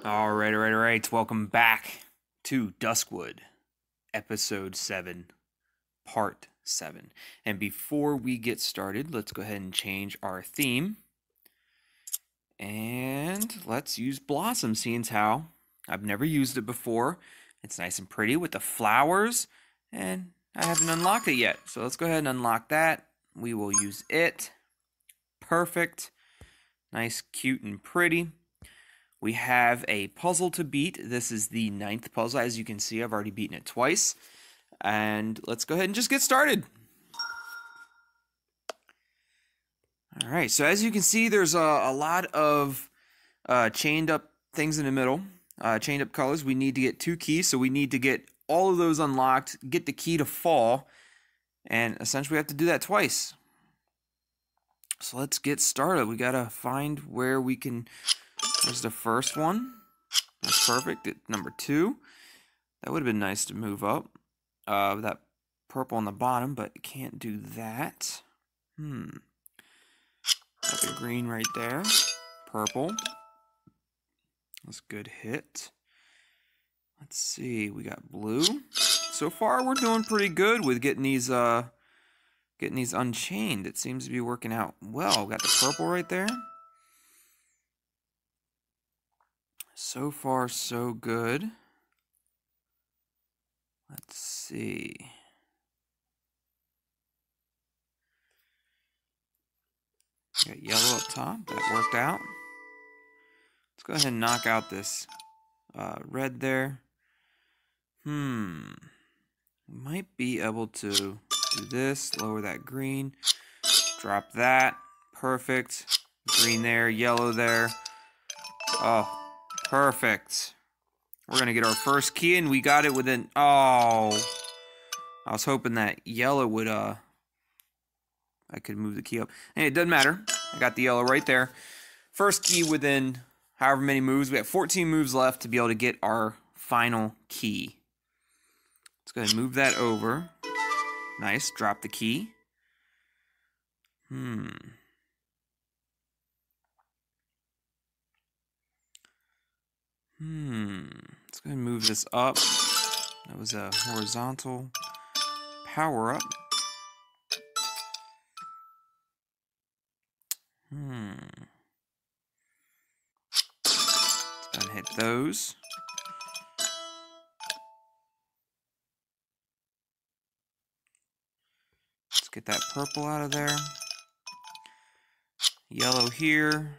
All right. Welcome back to Duskwood, episode 7, part 7. And before we get started, let's go ahead and change our theme. And let's use Blossom, seeing as how I've never used it before. It's nice and pretty with the flowers, and I haven't unlocked it yet. So let's go ahead and unlock that. We will use it. Perfect. Nice, cute, and pretty. We have a puzzle to beat. This is the 9th puzzle. As you can see, I've already beaten it twice. And let's go ahead and just get started. All right, so as you can see, there's a lot of chained up things in the middle, chained up colors. We need to get 2 keys, so we need to get all of those unlocked, get the key to fall, and essentially we have to do that twice. So let's get started. We gotta find where we can. There's the first one. That's perfect. Number 2. That would have been nice to move up. That purple on the bottom, but can't do that. Got the green right there. Purple. That's a good hit. Let's see. We got blue. So far, we're doing pretty good with getting these unchained. It seems to be working out well. Got the purple right there. So far, so good. Let's see. Got yellow up top. That worked out. Let's go ahead and knock out this red there. We might be able to do this. Lower that green. Drop that. Perfect. Green there. Yellow there. Oh. Perfect. We're going to get our first key, and we got it within... Oh. I was hoping that yellow would... I could move the key up. And it doesn't matter. I got the yellow right there. First key within however many moves. We have 14 moves left to be able to get our final key. Let's go ahead and move that over. Nice. Drop the key. Let's go ahead and move this up. That was a horizontal power up. Let's go ahead and hit those. Let's get that purple out of there. Yellow here.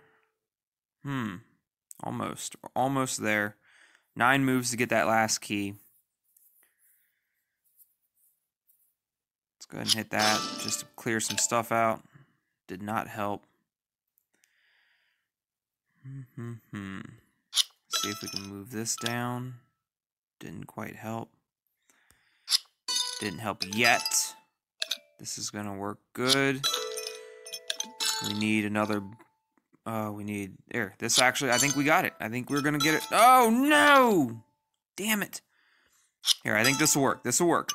Almost there. 9 moves to get that last key. Let's go ahead and hit that just to clear some stuff out. Did not help. See if we can move this down. Didn't quite help. Didn't help yet. This is gonna work good. We need another... there. This actually, I think we got it. I think we're going to get it. Oh, no! Damn it. Here, I think this will work. This will work.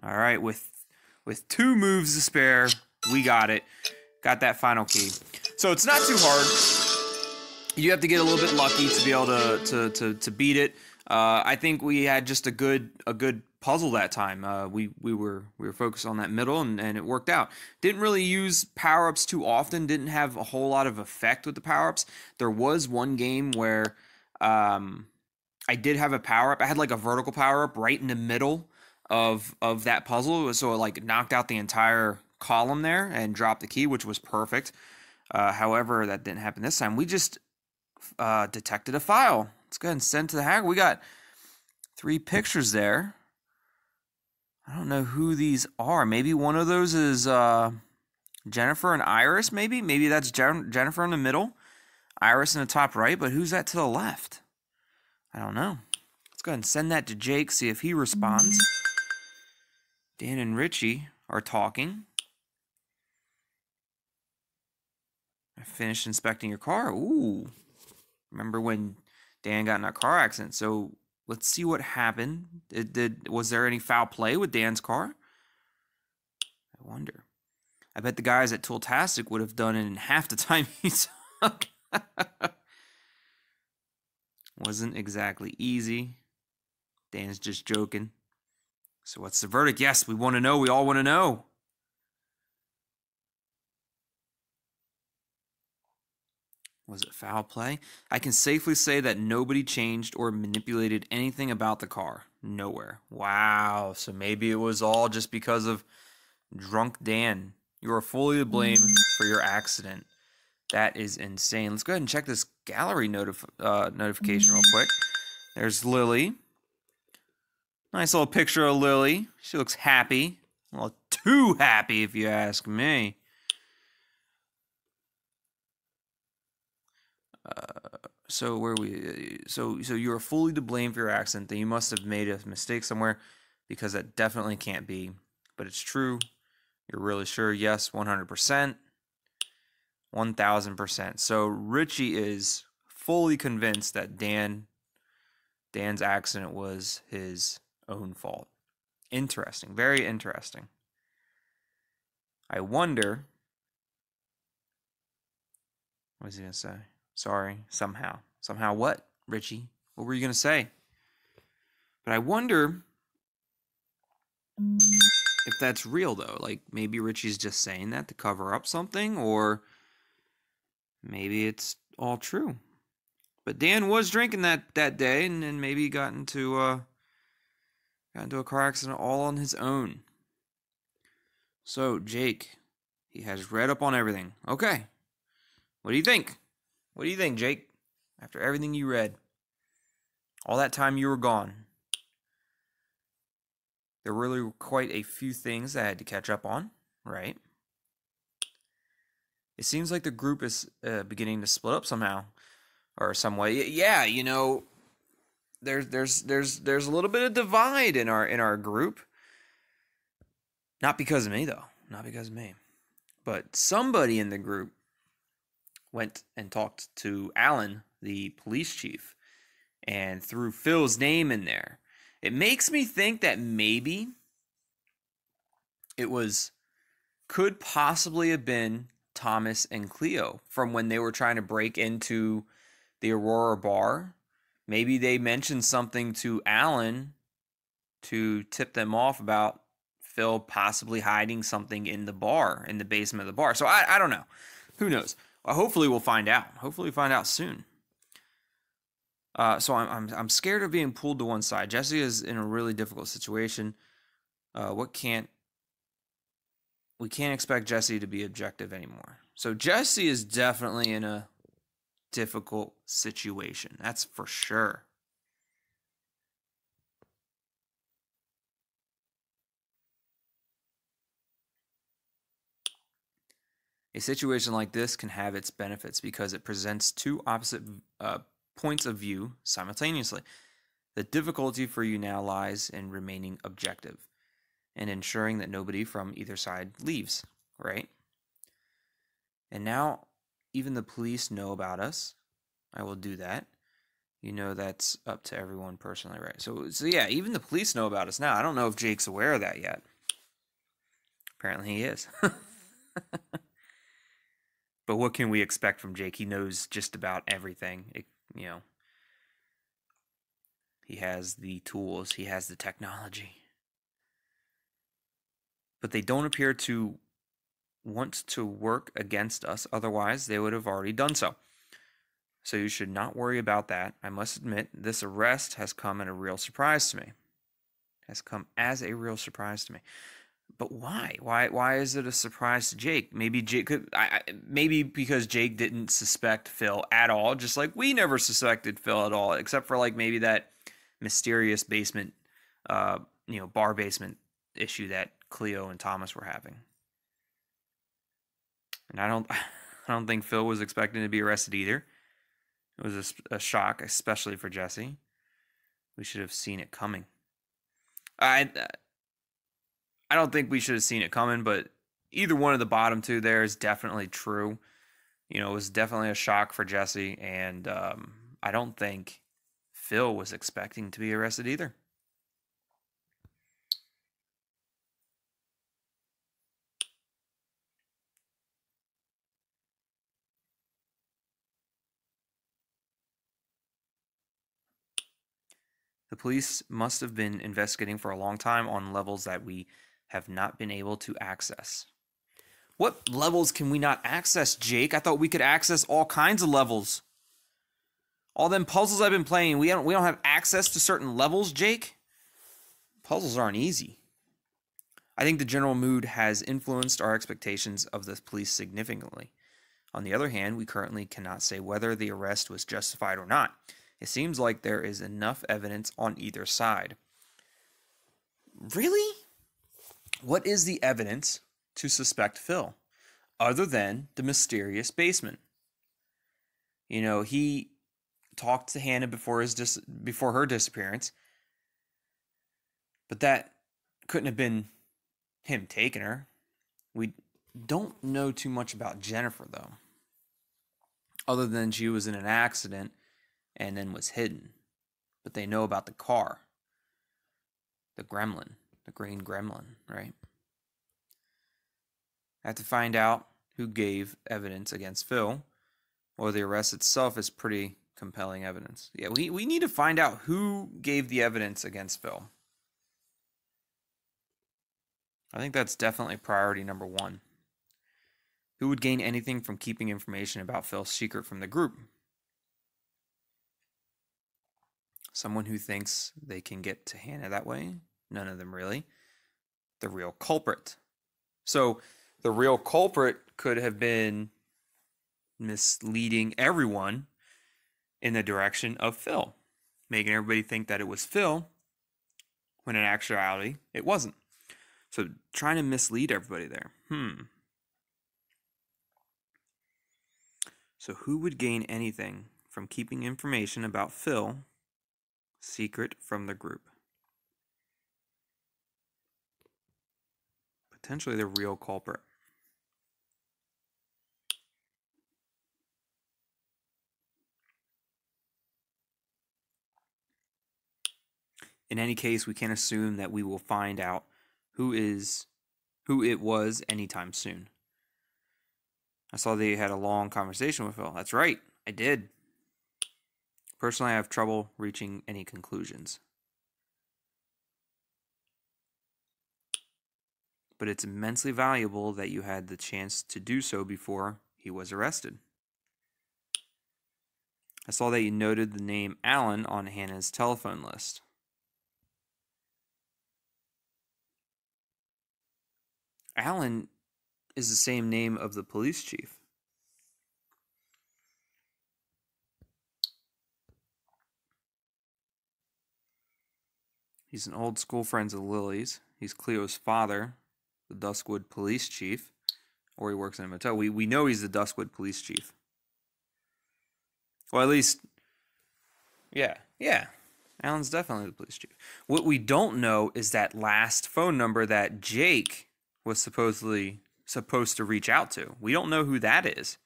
All right, with 2 moves to spare, we got it. Got that final key. So it's not too hard. You have to get a little bit lucky to be able to beat it. I think we had just a good puzzle that time. We were focused on that middle, and it worked out. Didn't really use power-ups too often. Didn't have a whole lot of effect with the power-ups. There was one game where I did have a power-up. I had like a vertical power-up right in the middle of that puzzle, so it like knocked out the entire column there and dropped the key, which was perfect. However, that didn't happen this time. We just detected a file. Let's go ahead and send it to the hacker. We got 3 pictures there. I don't know who these are. Maybe one of those is Jennifer and Iris, maybe? Maybe that's Jennifer in the middle, Iris in the top right, but who's that to the left? I don't know. Let's go ahead and send that to Jake, see if he responds. Dan and Richie are talking. I finished inspecting your car. Ooh. Remember when Dan got in a car accident? So let's see what happened. Was there any foul play with Dan's car? I wonder. I bet the guys at Tooltastic would have done it in half the time he took. wasn't exactly easy. Dan's just joking. So what's the verdict? Yes, we want to know. We all want to know. Was it foul play? I can safely say that nobody changed or manipulated anything about the car. Nowhere. Wow. So maybe it was all just because of drunk Dan. You are fully to blame for your accident. That is insane. Let's go ahead and check this gallery notification real quick. There's Lily. Nice little picture of Lily. She looks happy. Well, too happy if you ask me. So where we? So you are fully to blame for your accident. Then you must have made a mistake somewhere, because that definitely can't be. But it's true. You're really sure? Yes, 100%. 1000%. So Richie is fully convinced that Dan's accident was his own fault. Interesting. Very interesting. I wonder. What was he going to say? Sorry. Somehow. Somehow what, Richie? What were you going to say? But I wonder if that's real, though. Like, maybe Richie's just saying that to cover up something, or maybe it's all true. But Dan was drinking that day, and then maybe he got into a car accident all on his own. So, Jake, he has read up on everything. Okay. What do you think? What do you think, Jake? After everything you read, all that time you were gone, there really were quite a few things I had to catch up on, right? It seems like the group is beginning to split up somehow, or some way. Yeah, you know, there's a little bit of divide in our group. Not because of me, though. Not because of me. But somebody in the group went and talked to Alan, the police chief, and threw Phil's name in there. It makes me think that maybe it could possibly have been Thomas and Cleo from when they were trying to break into the Aurora bar. Maybe they mentioned something to Alan to tip them off about Phil possibly hiding something in the bar, in the basement of the bar. So I don't know. Who knows? Well, hopefully we'll find out. Hopefully we'll find out soon. So I'm scared of being pulled to one side. Jessy is in a really difficult situation. We can't expect Jessy to be objective anymore. So Jessy is definitely in a difficult situation. That's for sure. A situation like this can have its benefits because it presents two opposite points of view simultaneously. The difficulty for you now lies in remaining objective and ensuring that nobody from either side leaves, right? And now even the police know about us. I will do that. You know that's up to everyone personally, right? So yeah, even the police know about us now. I don't know if Jake's aware of that yet. Apparently he is. But what can we expect from Jake? He knows just about everything. He has the tools. He has the technology. But they don't appear to want to work against us. Otherwise, they would have already done so. So you should not worry about that. I must admit, this arrest has come as a real surprise to me. But why? Why is it a surprise to Jake? Maybe maybe because Jake didn't suspect Phil at all, just like we never suspected Phil at all, except for like maybe that mysterious basement, bar basement issue that Cleo and Thomas were having. And I don't think Phil was expecting to be arrested either. It was a shock, especially for Jessy. We should have seen it coming. I don't think we should have seen it coming, but either one of the bottom two there is definitely true. It was definitely a shock for Jessy, and I don't think Phil was expecting to be arrested either. The police must have been investigating for a long time on levels that we have not been able to access. What levels can we not access, Jake? I thought we could access all kinds of levels. All them puzzles I've been playing, we don't have access to certain levels, Jake? Puzzles aren't easy. I think the general mood has influenced our expectations of the police significantly. On the other hand, we currently cannot say whether the arrest was justified or not. It seems like there is enough evidence on either side. Really? What is the evidence to suspect Phil, other than the mysterious basement? You know, he talked to Hannah before her disappearance, but that couldn't have been him taking her. We don't know too much about Jennifer, though, other than she was in an accident and then was hidden. But they know about the car, the gremlin, the green gremlin, right? I have to find out who gave evidence against Phil, or the arrest itself is pretty compelling evidence. Yeah, we need to find out who gave the evidence against Phil. I think that's definitely priority number one. Who would gain anything from keeping information about Phil's secret from the group? Someone who thinks they can get to Hannah that way? None of them really. The real culprit. So the real culprit could have been misleading everyone in the direction of Phil, making everybody think that it was Phil, when in actuality it wasn't. So trying to mislead everybody there. So who would gain anything from keeping information about Phil secret from the group? Potentially the real culprit. In any case, we can't assume that we will find out who it was anytime soon. I saw they had a long conversation with Phil. That's right, I did. Personally, I have trouble reaching any conclusions. But it's immensely valuable that you had the chance to do so before he was arrested. I saw that you noted the name Alan on Hannah's telephone list. Alan is the same name of the police chief. He's an old school friend of Lily's. He's Cleo's father, the Duskwood police chief, or he works in a motel. We know he's the Duskwood police chief. Well, at least, yeah. Alan's definitely the police chief. What we don't know is that last phone number that Jake was supposed to reach out to. We don't know who that is.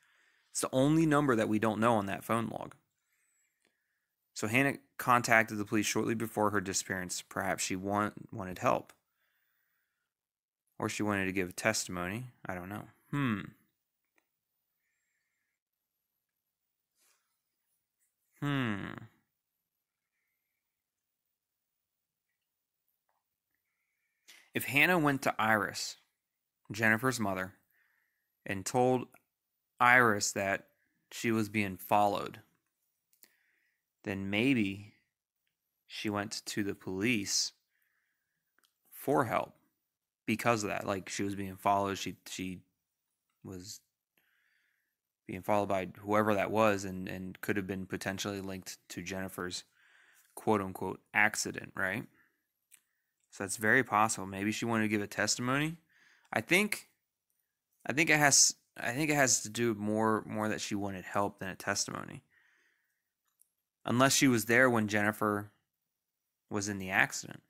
It's the only number that we don't know on that phone log. So Hannah contacted the police shortly before her disappearance. Perhaps she wanted help. Or she wanted to give testimony. I don't know. If Hannah went to Iris, Jennifer's mother, and told Iris that she was being followed, then maybe she went to the police for help because of that. Like, she was being followed. She was being followed by whoever that was, and could have been potentially linked to Jennifer's quote-unquote accident, right? So that's very possible. Maybe she wanted to give a testimony. I think it has to do more that she wanted help than a testimony. Unless she was there when Jennifer was in the accident.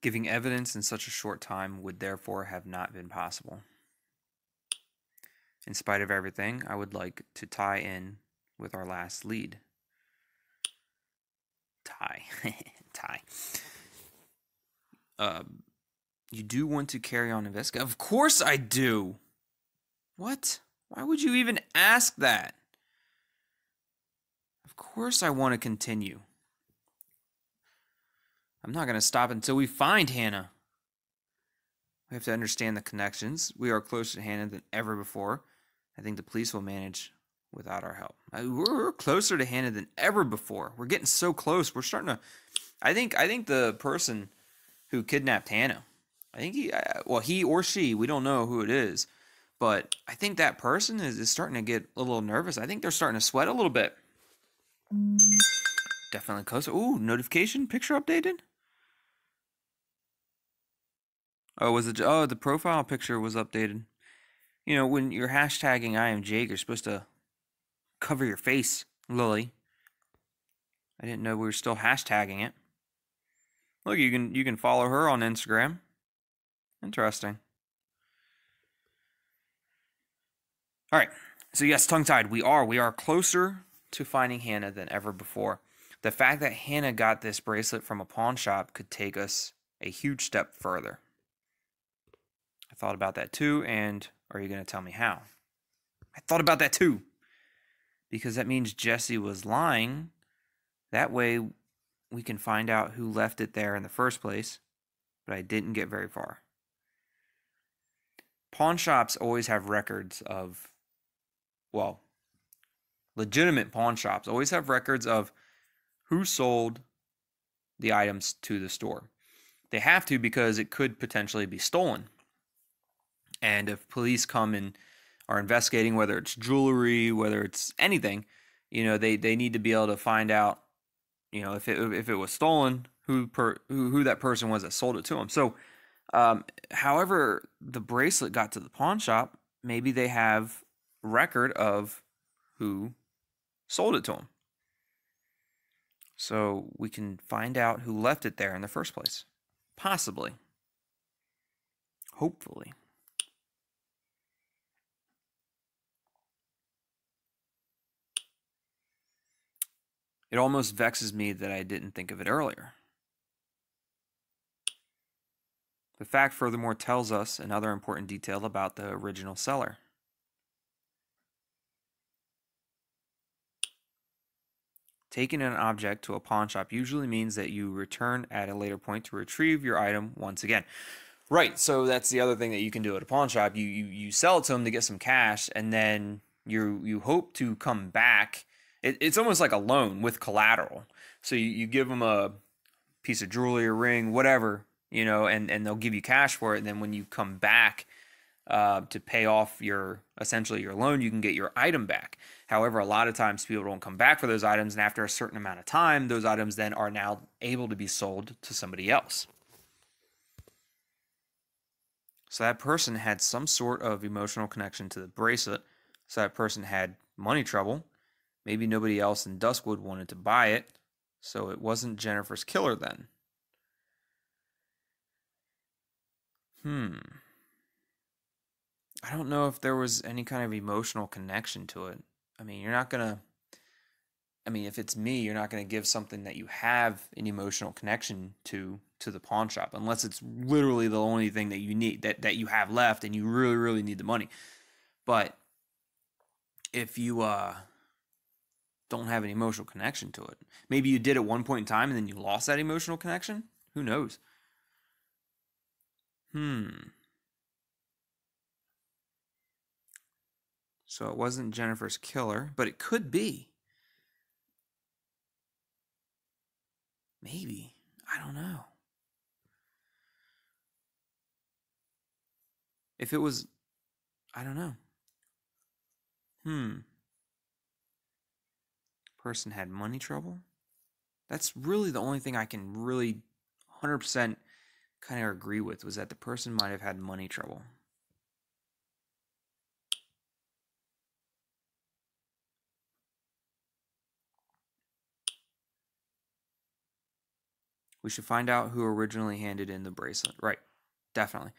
Giving evidence in such a short time would therefore have not been possible. in spite of everything, I would like to tie in with our last lead. Tie. Tie. You do want to carry on investigate? Of course I do. What? Why would you even ask that? Of course I want to continue. I'm not going to stop until we find Hannah. We have to understand the connections. We are closer to Hannah than ever before. I think the police will manage without our help. We're closer to Hannah than ever before. We're getting so close. We're starting to... I think the person who kidnapped Hannah, I think he or she, we don't know who it is, but I think that person is starting to get a little nervous. I think they're starting to sweat a little bit. Definitely closer. Ooh, notification, picture updated. Oh, the profile picture was updated. You know, when you're hashtagging I am Jake, you're supposed to cover your face, Lily. I didn't know we were still hashtagging it. Look, you can follow her on Instagram. Interesting. All right. So yes, tongue-tied. We are closer to finding Hannah than ever before. The fact that Hannah got this bracelet from a pawn shop could take us a huge step further. I thought about that too, and are you going to tell me how? I thought about that too. Because that means Jessy was lying. That way we can find out who left it there in the first place. But I didn't get very far. Pawn shops always have records of, well, legitimate pawn shops always have records of who sold the items to the store. They have to because it could potentially be stolen. And if police come and are investigating whether it's jewelry, whether it's anything, you know, they need to be able to find out, you know, if it was stolen, who that person was that sold it to them. So, however the bracelet got to the pawn shop, maybe they have record of who sold it to them. So we can find out who left it there in the first place. Possibly. Hopefully. It almost vexes me that I didn't think of it earlier. The fact furthermore tells us another important detail about the original seller. Taking an object to a pawn shop usually means that you return at a later point to retrieve your item once again. Right, so that's the other thing that you can do at a pawn shop. You sell it to them to get some cash, and then you hope to come back. It's almost like a loan with collateral. So you give them a piece of jewelry, a ring, whatever, you know, and they'll give you cash for it. And then when you come back to pay off essentially your loan, you can get your item back. However, a lot of times people don't come back for those items, and after a certain amount of time, those items then are now able to be sold to somebody else. So that person had some sort of emotional connection to the bracelet. So that person had money trouble. Maybe nobody else in Duskwood wanted to buy it, so it wasn't Jennifer's killer then. I don't know if there was any kind of emotional connection to it. I mean, if it's me, you're not going to give something that you have an emotional connection to the pawn shop, unless it's literally the only thing that you need, that you have left, and you really, really need the money. But if you don't have an emotional connection to it, maybe you did at one point in time and then you lost that emotional connection. Who knows? So it wasn't Jennifer's killer, but it could be. Maybe. I don't know. If it was, I don't know. Person had money trouble? That's really the only thing I can really 100% kind of agree with, was that the person might have had money trouble. We should find out who originally handed in the bracelet. Right, definitely.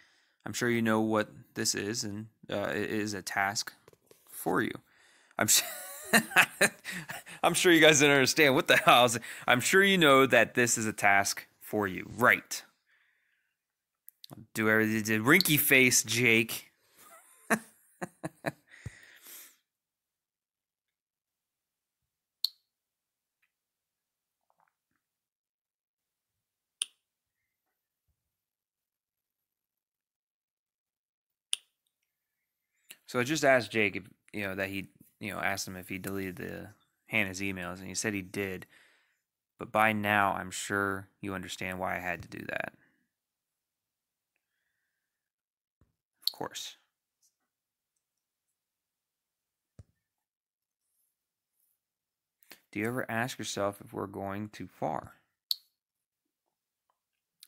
I'm sure you know what this is, and it is a task. for you. I'm I'm sure you guys don't understand what the hell. I'm sure you know that this is a task for you, right? Do everything. Did Rinky face Jake? So I just asked Jake if that he asked him if he deleted Hannah's emails, and he said he did. But by now, I'm sure you understand why I had to do that. Of course. Do you ever ask yourself if we're going too far?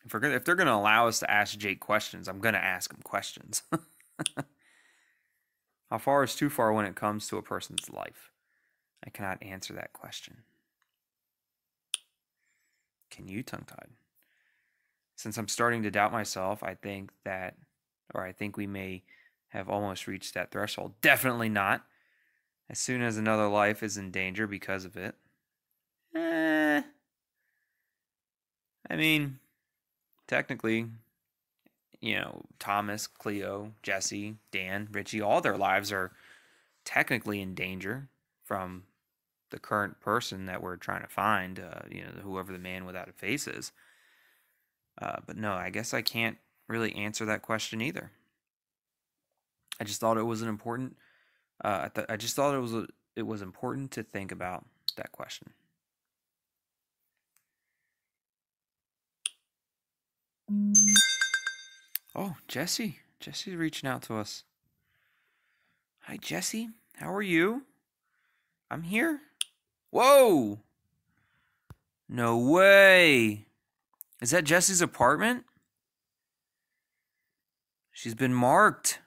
If they're going to allow us to ask Jake questions, I'm going to ask him questions. How far is too far when it comes to a person's life? I cannot answer that question. Can you, tongue-tied? Since I'm starting to doubt myself, I think we may have almost reached that threshold. Definitely not. As soon as another life is in danger because of it. I mean, technically, Thomas, Cleo, Jessy, Dan, Richie, all their lives are technically in danger from the current person that we're trying to find, whoever the man without a face is. But no, I guess I can't really answer that question either. I just thought it was an important. I just thought it was important to think about that question. Oh, Jessy. Jessy's reaching out to us. Hi, Jessy. How are you? I'm here. Whoa! No way. Is that Jessy's apartment? She's been marked.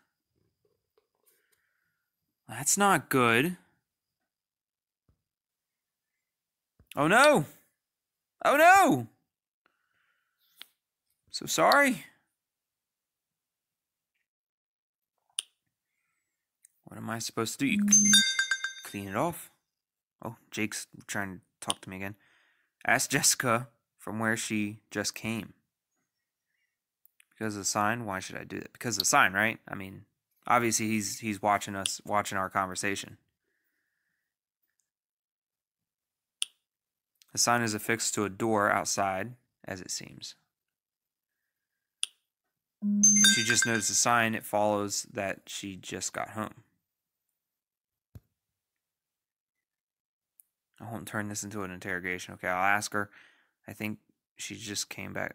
That's not good. Oh no! Oh no! So sorry. What am I supposed to do? Clean it off. Oh, Jake's trying to talk to me again. Ask Jessica from where she just came. Because of the sign? Why should I do that? Because of the sign, right? I mean, obviously he's watching our conversation. The sign is affixed to a door outside, as it seems. If she just noticed the sign, it follows that she just got home. I won't turn this into an interrogation. Okay, I'll ask her. I think she just came back.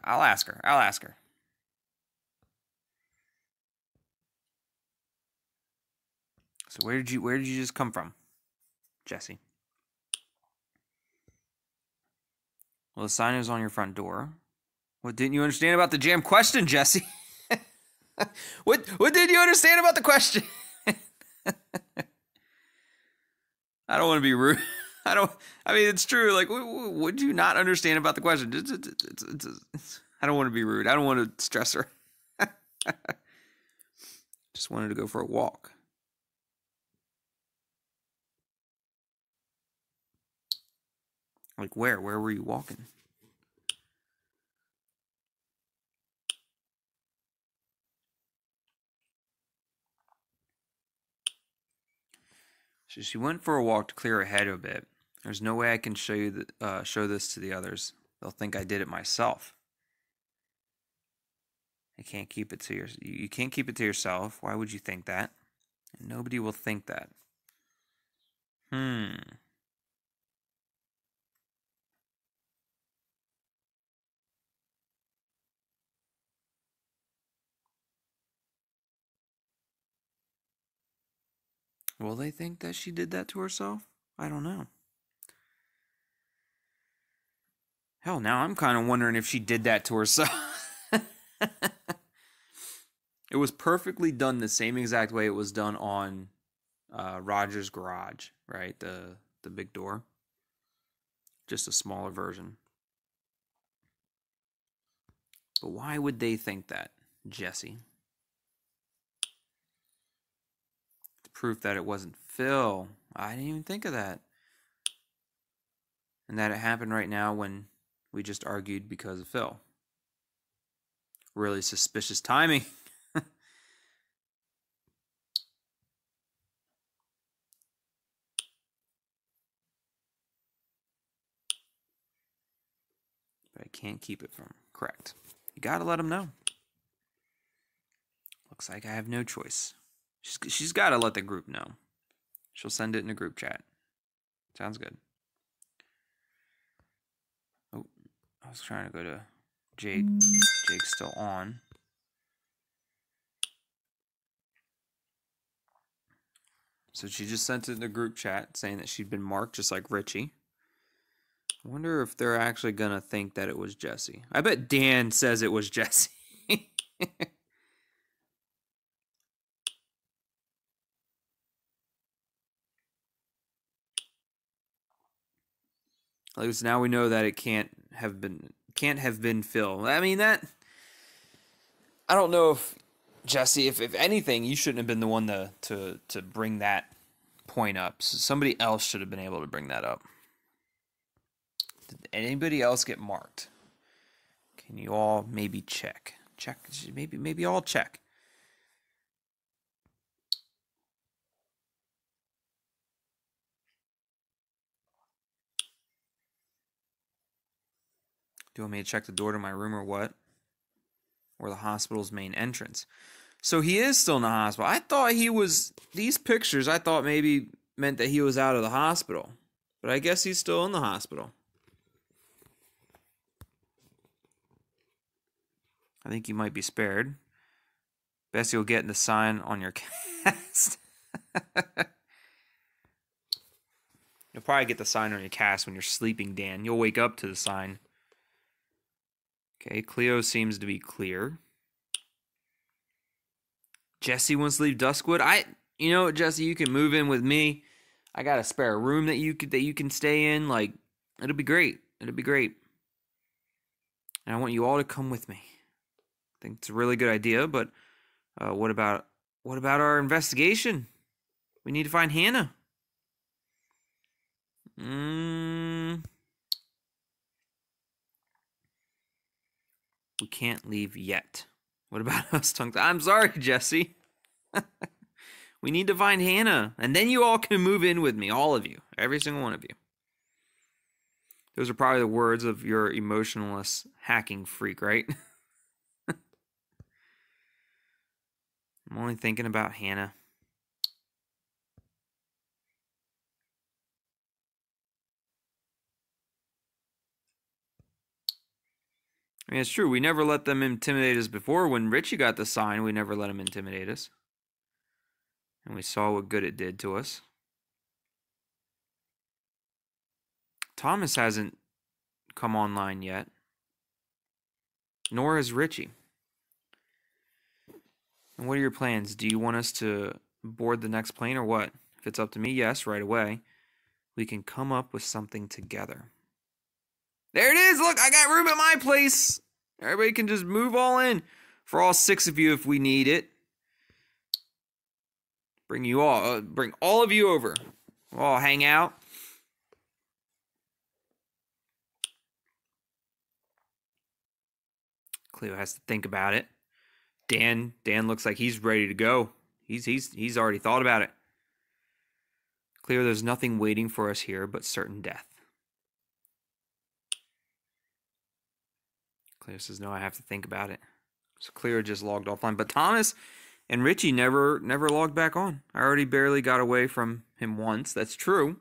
I'll ask her. So where did you just come from, Jessy? Well, the sign is on your front door. What didn't you understand about the jam question, Jessy? What didn't you understand about the question? I don't want to be rude. I mean, it's true. Like, would you not understand about the question? I don't want to be rude. I don't want to stress her. Just wanted to go for a walk. Like where? Where were you walking? So she went for a walk to clear her head a bit. There's no way I can show this to the others. They'll think I did it myself. You can't keep it to yourself. Why would you think that? And nobody will think that. Will they think that she did that to herself? I don't know. Hell, now I'm kind of wondering if she did that to herself. It was perfectly done the same exact way it was done on Roger's garage, right? The big door. Just a smaller version. But why would they think that, Jessy? proof that it wasn't Phil. I didn't even think of that. And that it happened right now when we just argued because of Phil. Really suspicious timing. But I can't keep it from correct. You gotta let them know. Looks like I have no choice. She's gotta let the group know. She'll send it in a group chat. Sounds good. Oh, I was trying to go to Jake. Jake's still on. So she just sent it in the group chat saying that she'd been marked just like Richie. I wonder if they're actually going to think that it was Jessy. I bet Dan says it was Jessy. At least now we know that it can't have been Phil. I mean, that I don't know if Jessy, if anything, you shouldn't have been the one to bring that point up. So somebody else should have been able to bring that up. Did anybody else get marked? Can you all maybe check? Maybe all check. Do you want me to check the door to my room or what? Or the hospital's main entrance? So he is still in the hospital. I thought he was... These pictures, I thought maybe meant that he was out of the hospital. But I guess he's still in the hospital. I think you might be spared. Best you'll get in the sign on your cast. You'll probably get the sign on your cast when you're sleeping, Dan. You'll wake up to the sign. Okay, Cleo seems to be clear. Jessy wants to leave Duskwood. You know what, Jessy, you can move in with me. I got a spare room that you can stay in. Like, it'll be great. It'll be great. And I want you all to come with me. I think it's a really good idea, but what about our investigation? We need to find Hannah. We can't leave yet. What about us, I'm sorry, Jessy. We need to find Hannah, and then you all can move in with me, all of you, every single one of you. Those are probably the words of your emotionless hacking freak, right? I'm only thinking about Hannah. I mean, it's true. We never let them intimidate us before. When Richie got the sign, we never let him intimidate us. And we saw what good it did to us. Thomas hasn't come online yet. Nor has Richie. And what are your plans? Do you want us to board the next plane or what? If it's up to me, yes, right away. We can come up with something together. There it is! Look, I got room at my place! Everybody can just move all in. For all 6 of you if we need it. Bring all of you over. We'll all hang out. Cleo has to think about it. Dan looks like he's ready to go. He's already thought about it. Cleo, there's nothing waiting for us here but certain death. Cleo says, no, I have to think about it. So Cleo just logged offline. But Thomas and Richie never logged back on. I already barely got away from him once. That's true.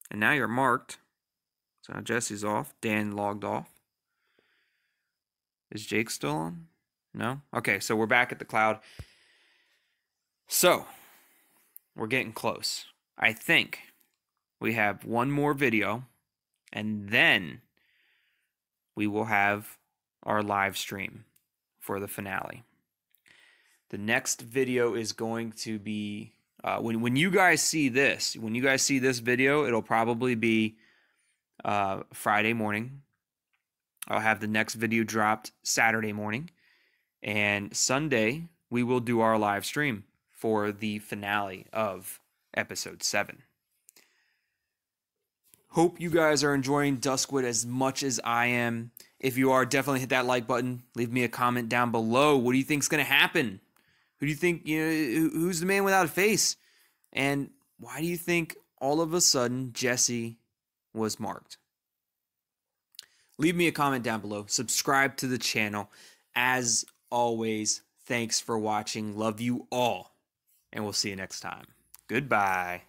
And now you're marked. So now Jesse's off. Dan logged off. Is Jake still on? No? Okay, so we're back at the cloud. So, we're getting close. I think we have one more video, and then we will have our live stream for the finale. The next video is going to be, when you guys see this, video, it'll probably be Friday morning. I'll have the next video dropped Saturday morning. And Sunday, we will do our live stream for the finale of episode 7. Hope you guys are enjoying Duskwood as much as I am. If you are, definitely hit that like button. Leave me a comment down below. What do you think's going to happen? Who do you think, who's the man without a face? And why do you think all of a sudden Jessy was marked? Leave me a comment down below. Subscribe to the channel. As always, thanks for watching. Love you all. And we'll see you next time. Goodbye.